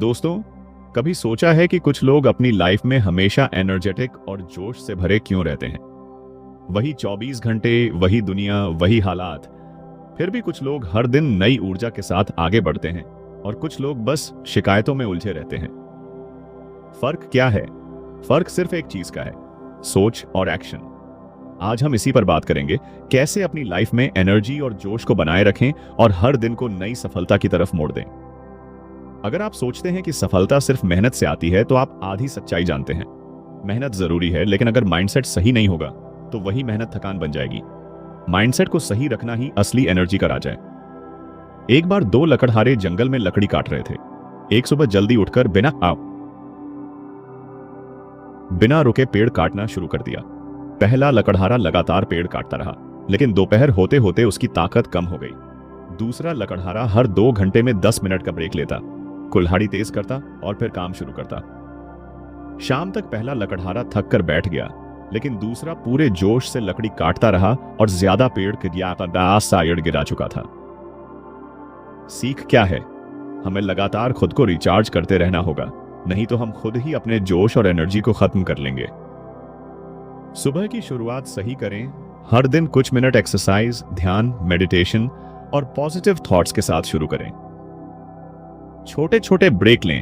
दोस्तों, कभी सोचा है कि कुछ लोग अपनी लाइफ में हमेशा एनर्जेटिक और जोश से भरे क्यों रहते हैं? वही 24 घंटे, वही दुनिया, वही हालात। फिर भी कुछ लोग हर दिन नई ऊर्जा के साथ आगे बढ़ते हैं और कुछ लोग बस शिकायतों में उलझे रहते हैं। फर्क क्या है? फर्क सिर्फ एक चीज का है, सोच और एक्शन। आज हम इसी पर बात करेंगे, कैसे अपनी लाइफ में एनर्जी और जोश को बनाए रखें और हर दिन को नई सफलता की तरफ मोड़ दें। अगर आप सोचते हैं कि सफलता सिर्फ मेहनत से आती है तो आप आधी सच्चाई जानते हैं। मेहनत जरूरी है, लेकिन अगर माइंडसेट सही नहीं होगा तो वही मेहनत थकान बन जाएगी। माइंडसेट को सही रखना ही असली एनर्जी का राज है। एक बार दो लकड़हारे जंगल में लकड़ी काट रहे थे। एक सुबह जल्दी उठकर बिना रुके पेड़ काटना शुरू कर दिया। पहला लकड़हारा लगातार पेड़ काटता रहा, लेकिन दोपहर होते होते उसकी ताकत कम हो गई। दूसरा लकड़हारा हर 2 घंटे में 10 मिनट का ब्रेक लेता, कुल्हाड़ी तेज करता और फिर काम शुरू करता। शाम तक पहला लकड़हारा थक कर बैठ गया, लेकिन दूसरा पूरे जोश से लकड़ी काटता रहा और ज्यादा पेड़ गिरा चुका था। सीख क्या है? हमें लगातार खुद को रिचार्ज करते रहना होगा, नहीं तो हम खुद ही अपने जोश और एनर्जी को खत्म कर लेंगे। सुबह की शुरुआत सही करें। हर दिन कुछ मिनट एक्सरसाइज, ध्यान, मेडिटेशन और पॉजिटिव थॉट्स के साथ शुरू करें। छोटे छोटे ब्रेक लें।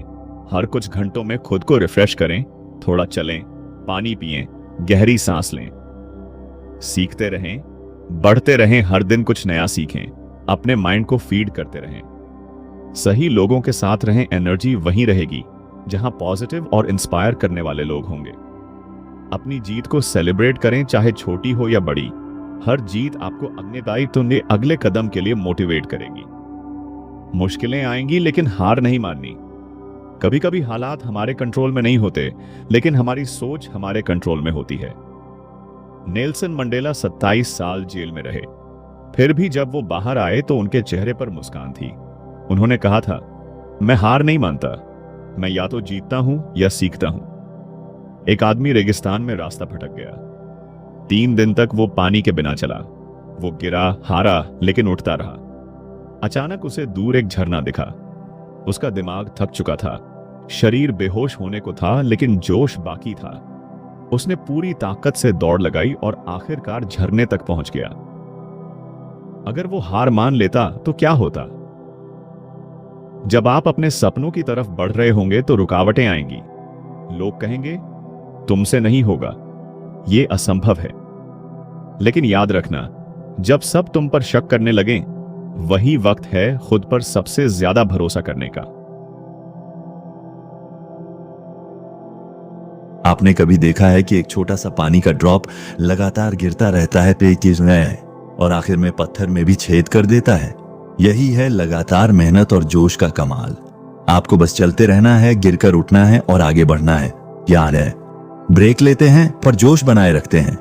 हर कुछ घंटों में खुद को रिफ्रेश करें। थोड़ा चलें, पानी पिएं, गहरी सांस लें। सीखते रहें, बढ़ते रहें, हर दिन कुछ नया सीखें। अपने माइंड को फीड करते रहें। सही लोगों के साथ रहें, एनर्जी वहीं रहेगी जहां पॉजिटिव और इंस्पायर करने वाले लोग होंगे। अपनी जीत को सेलिब्रेट करें, चाहे छोटी हो या बड़ी। हर जीत आपको अगले कदम के लिए मोटिवेट करेगी। मुश्किलें आएंगी, लेकिन हार नहीं माननी। कभी कभी हालात हमारे कंट्रोल में नहीं होते, लेकिन हमारी सोच हमारे कंट्रोल में होती है। नेल्सन मंडेला 27 साल जेल में रहे, फिर भी जब वो बाहर आए तो उनके चेहरे पर मुस्कान थी। उन्होंने कहा था, मैं हार नहीं मानता, मैं या तो जीतता हूं या सीखता हूं। एक आदमी रेगिस्तान में रास्ता भटक गया। 3 दिन तक वो पानी के बिना चला। वो गिरा, हारा, लेकिन उठता रहा। अचानक उसे दूर एक झरना दिखा। उसका दिमाग थक चुका था, शरीर बेहोश होने को था, लेकिन जोश बाकी था। उसने पूरी ताकत से दौड़ लगाई और आखिरकार झरने तक पहुंच गया। अगर वो हार मान लेता तो क्या होता? जब आप अपने सपनों की तरफ बढ़ रहे होंगे तो रुकावटें आएंगी। लोग कहेंगे, तुमसे नहीं होगा, ये असंभव है। लेकिन याद रखना, जब सब तुम पर शक करने लगें, वही वक्त है खुद पर सबसे ज्यादा भरोसा करने का। आपने कभी देखा है कि एक छोटा सा पानी का ड्रॉप लगातार गिरता रहता है और आखिर में पत्थर में भी छेद कर देता है? यही है लगातार मेहनत और जोश का कमाल। आपको बस चलते रहना है, गिरकर उठना है और आगे बढ़ना है। याद है, ब्रेक लेते हैं पर जोश बनाए रखते हैं।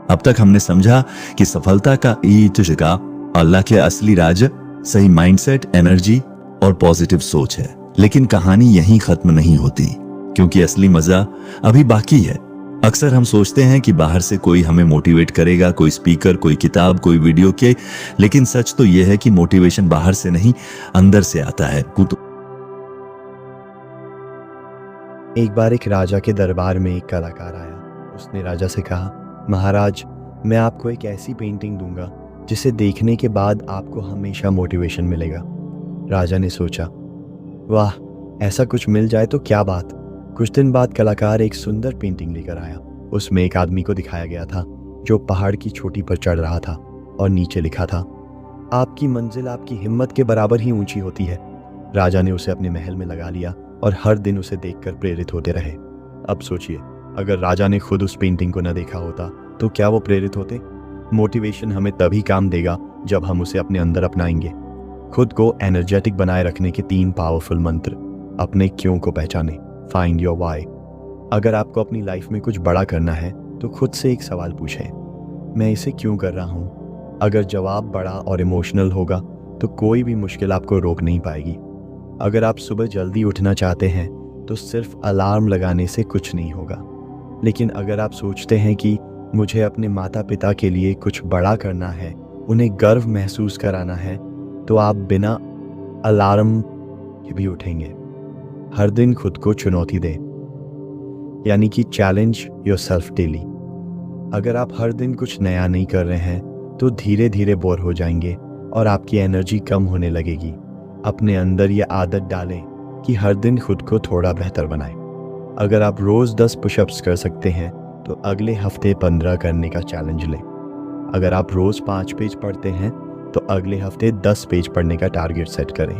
अब तक हमने समझा कि सफलता का अल्लाह के असली राज सही माइंडसेट, एनर्जी और पॉजिटिव सोच है। लेकिन कहानी यहीं खत्म नहीं होती, क्योंकि असली मजा अभी बाकी है। अक्सर हम सोचते हैं कि बाहर से कोई हमें मोटिवेट करेगा, कोई स्पीकर, कोई किताब, कोई वीडियो के, लेकिन सच तो यह है कि मोटिवेशन बाहर से नहीं, अंदर से आता है। एक बार एक राजा के दरबार में एक कलाकार आया। उसने राजा से कहा, महाराज, मैं आपको एक ऐसी पेंटिंग दूंगा जिसे देखने के बाद आपको हमेशा मोटिवेशन मिलेगा। राजा ने सोचा, वाह, ऐसा कुछ मिल जाए तो क्या बात। कुछ दिन बाद कलाकार एक सुंदर पेंटिंग लेकर आया। उसमें एक आदमी को दिखाया गया था जो पहाड़ की चोटी पर चढ़ रहा था और नीचे लिखा था, आपकी मंजिल आपकी हिम्मत के बराबर ही ऊंची होती है। राजा ने उसे अपने महल में लगा लिया और हर दिन उसे देखकर प्रेरित होते रहे। अब सोचिए, अगर राजा ने खुद उस पेंटिंग को न देखा होता तो क्या वो प्रेरित होते? मोटिवेशन हमें तभी काम देगा जब हम उसे अपने अंदर अपनाएंगे। खुद को एनर्जेटिक बनाए रखने के 3 पावरफुल मंत्र। अपने क्यों को पहचाने, फाइंड योर व्हाई। अगर आपको अपनी लाइफ में कुछ बड़ा करना है तो खुद से एक सवाल पूछें, मैं इसे क्यों कर रहा हूँ? अगर जवाब बड़ा और इमोशनल होगा तो कोई भी मुश्किल आपको रोक नहीं पाएगी। अगर आप सुबह जल्दी उठना चाहते हैं तो सिर्फ अलार्म लगाने से कुछ नहीं होगा। लेकिन अगर आप सोचते हैं कि मुझे अपने माता पिता के लिए कुछ बड़ा करना है, उन्हें गर्व महसूस कराना है, तो आप बिना अलार्म के भी उठेंगे। हर दिन खुद को चुनौती दें, यानी कि चैलेंज योरसेल्फ डेली। अगर आप हर दिन कुछ नया नहीं कर रहे हैं तो धीरे धीरे बोर हो जाएंगे और आपकी एनर्जी कम होने लगेगी। अपने अंदर ये आदत डालें कि हर दिन खुद को थोड़ा बेहतर बनाएं। अगर आप रोज़ 10 पुशअप्स कर सकते हैं तो अगले हफ्ते 15 करने का चैलेंज लें। अगर आप रोज़ 5 पेज पढ़ते हैं तो अगले हफ्ते 10 पेज पढ़ने का टारगेट सेट करें।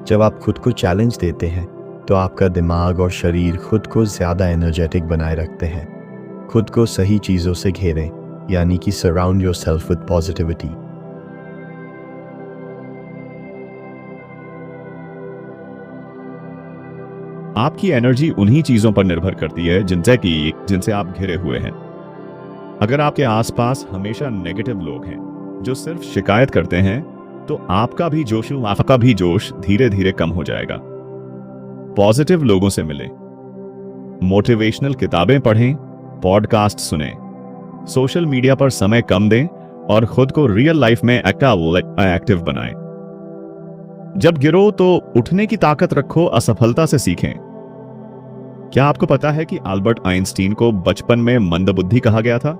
जब आप खुद को चैलेंज देते हैं तो आपका दिमाग और शरीर खुद को ज़्यादा एनर्जेटिक बनाए रखते हैं। खुद को सही चीज़ों से घेरें, यानी कि सराउंड योरसेल्फ विद पॉजिटिविटी। आपकी एनर्जी उन्हीं चीजों पर निर्भर करती है जिनसे आप घिरे हुए हैं। अगर आपके आसपास हमेशा नेगेटिव लोग हैं जो सिर्फ शिकायत करते हैं तो आपका भी जोश धीरे धीरे कम हो जाएगा। पॉजिटिव लोगों से मिलें, मोटिवेशनल किताबें पढ़ें, पॉडकास्ट सुनें, सोशल मीडिया पर समय कम दें और खुद को रियल लाइफ में एक्टिव बनाएं। जब गिरो तो उठने की ताकत रखो, असफलता से सीखें। क्या आपको पता है कि अल्बर्ट आइंस्टीन को बचपन में मंदबुद्धि कहा गया था?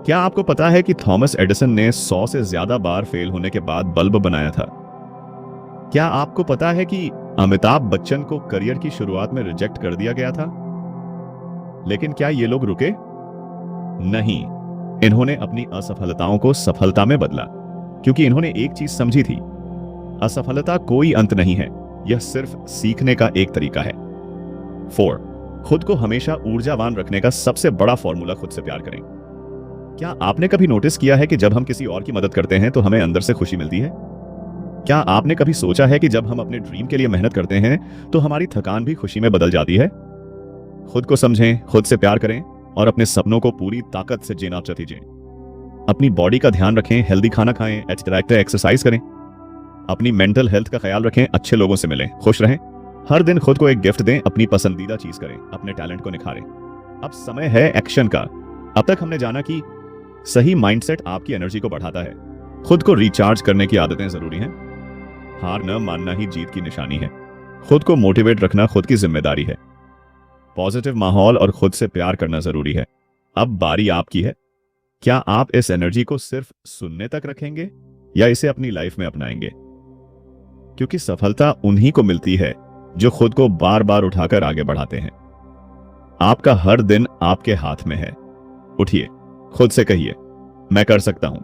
क्या आपको पता है कि थॉमस एडिसन ने 100 से ज्यादा बार फेल होने के बाद बल्ब बनाया था? क्या आपको पता है कि अमिताभ बच्चन को करियर की शुरुआत में रिजेक्ट कर दिया गया था? लेकिन क्या ये लोग रुके? नहीं, इन्होंने अपनी असफलताओं को सफलता में बदला, क्योंकि इन्होंने एक चीज समझी थी, असफलता कोई अंत नहीं है, यह सिर्फ सीखने का एक तरीका है। 4. खुद को हमेशा ऊर्जावान रखने का सबसे बड़ा फॉर्मूला खुद से प्यार करें। क्या आपने कभी नोटिस किया है कि जब हम किसी और की मदद करते हैं तो हमें अंदर से खुशी मिलती है? क्या आपने कभी सोचा है कि जब हम अपने ड्रीम के लिए मेहनत करते हैं तो हमारी थकान भी खुशी में बदल जाती है? खुद को समझें, खुद से प्यार करें और अपने सपनों को पूरी ताकत से जीना चाहते। अपनी बॉडी का ध्यान रखें, हेल्दी खाना खाएं, एक्सरसाइज करें, अपनी मेंटल हेल्थ का ख्याल रखें, अच्छे लोगों से मिलें, खुश रहें। हर दिन खुद को एक गिफ्ट दें, अपनी पसंदीदा चीज करें, अपने टैलेंट को निखारें। अब समय है एक्शन का। अब तक हमने जाना कि सही माइंडसेट आपकी एनर्जी को बढ़ाता है। खुद को रिचार्ज करने की आदतें जरूरी हैं। हार न मानना ही जीत की निशानी है। खुद को मोटिवेट रखना खुद की जिम्मेदारी है। पॉजिटिव माहौल और खुद से प्यार करना जरूरी है। अब बारी आपकी है। क्या आप इस एनर्जी को सिर्फ सुनने तक रखेंगे या इसे अपनी लाइफ में अपनाएंगे? क्योंकि सफलता उन्हीं को मिलती है जो खुद को बार बार उठाकर आगे बढ़ाते हैं। आपका हर दिन आपके हाथ में है। उठिए, खुद से कहिए, मैं कर सकता हूं।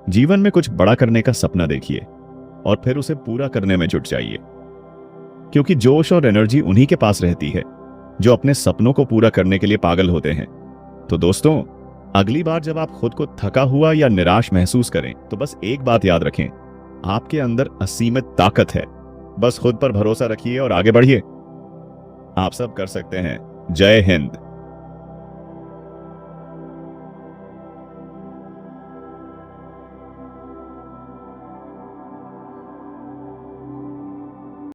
जीवन में कुछ बड़ा करने का सपना देखिए और फिर उसे पूरा करने में जुट जाइए, क्योंकि जोश और एनर्जी उन्हीं के पास रहती है जो अपने सपनों को पूरा करने के लिए पागल होते हैं। तो दोस्तों, अगली बार जब आप खुद को थका हुआ या निराश महसूस करें तो बस एक बात याद रखें, आपके अंदर असीमित ताकत है। बस खुद पर भरोसा रखिए और आगे बढ़िए। आप सब कर सकते हैं। जय हिंद।